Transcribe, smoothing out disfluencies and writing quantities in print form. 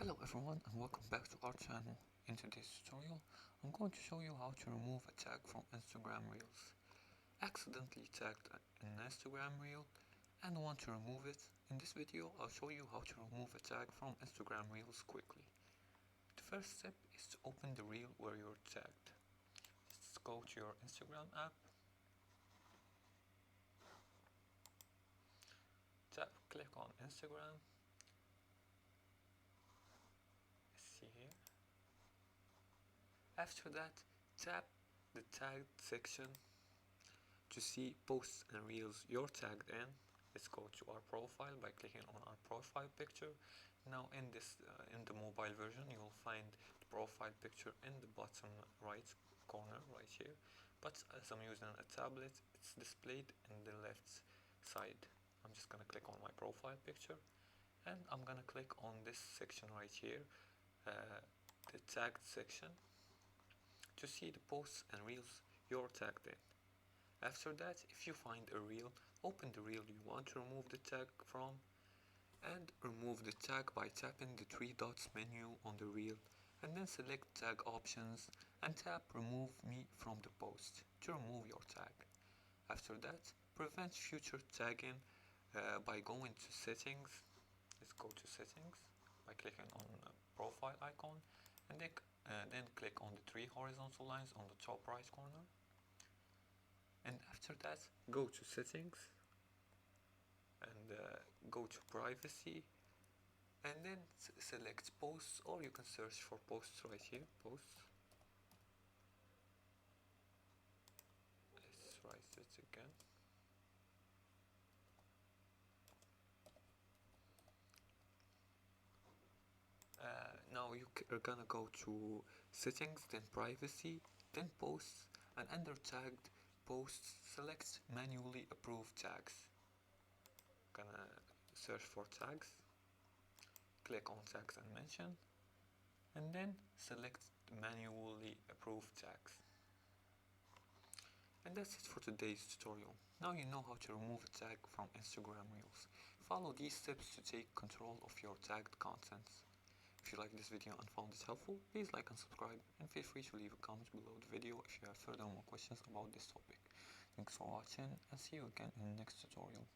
Hello everyone and welcome back to our channel. In today's tutorial, I'm going to show you how to remove a tag from Instagram Reels. Accidentally tagged an Instagram Reel and want to remove it. In this video, I'll show you how to remove a tag from Instagram Reels quickly. The first step is to open the reel where you're tagged. Let's go to your Instagram app. Click on Instagram. Here. After that, tap the tagged section to see posts and reels you're tagged in. Let's go to our profile by clicking on our profile picture. Now in the mobile version, you'll find the profile picture in the bottom right corner right here, but as I'm using a tablet, it's displayed in the left side. I'm just gonna click on my profile picture and I'm gonna click on this section right here, the tagged section, to see the posts and reels you're tagged in. After that, if you find a reel, open the reel you want to remove the tag from and remove the tag by tapping the three dots menu on the reel and then select tag options and tap remove me from the post to remove your tag. After that, prevent future tagging by going to settings. Let's go to settings by clicking on the profile icon and then click on the three horizontal lines on the top right corner. And after that, go to settings and go to privacy and then select posts, or you can search for posts right here, posts. Let's write it again. Now you are gonna go to settings, then privacy, then posts, and under tagged posts, select manually approved tags. Gonna search for tags, click on tags and mention, and then select manually approved tags. And that's it for today's tutorial. Now you know how to remove a tag from Instagram Reels. Follow these steps to take control of your tagged contents. If you like this video and found it helpful, please like and subscribe, and feel free to leave a comment below the video if you have further more questions about this topic. Thanks for watching and see you again in the next tutorial.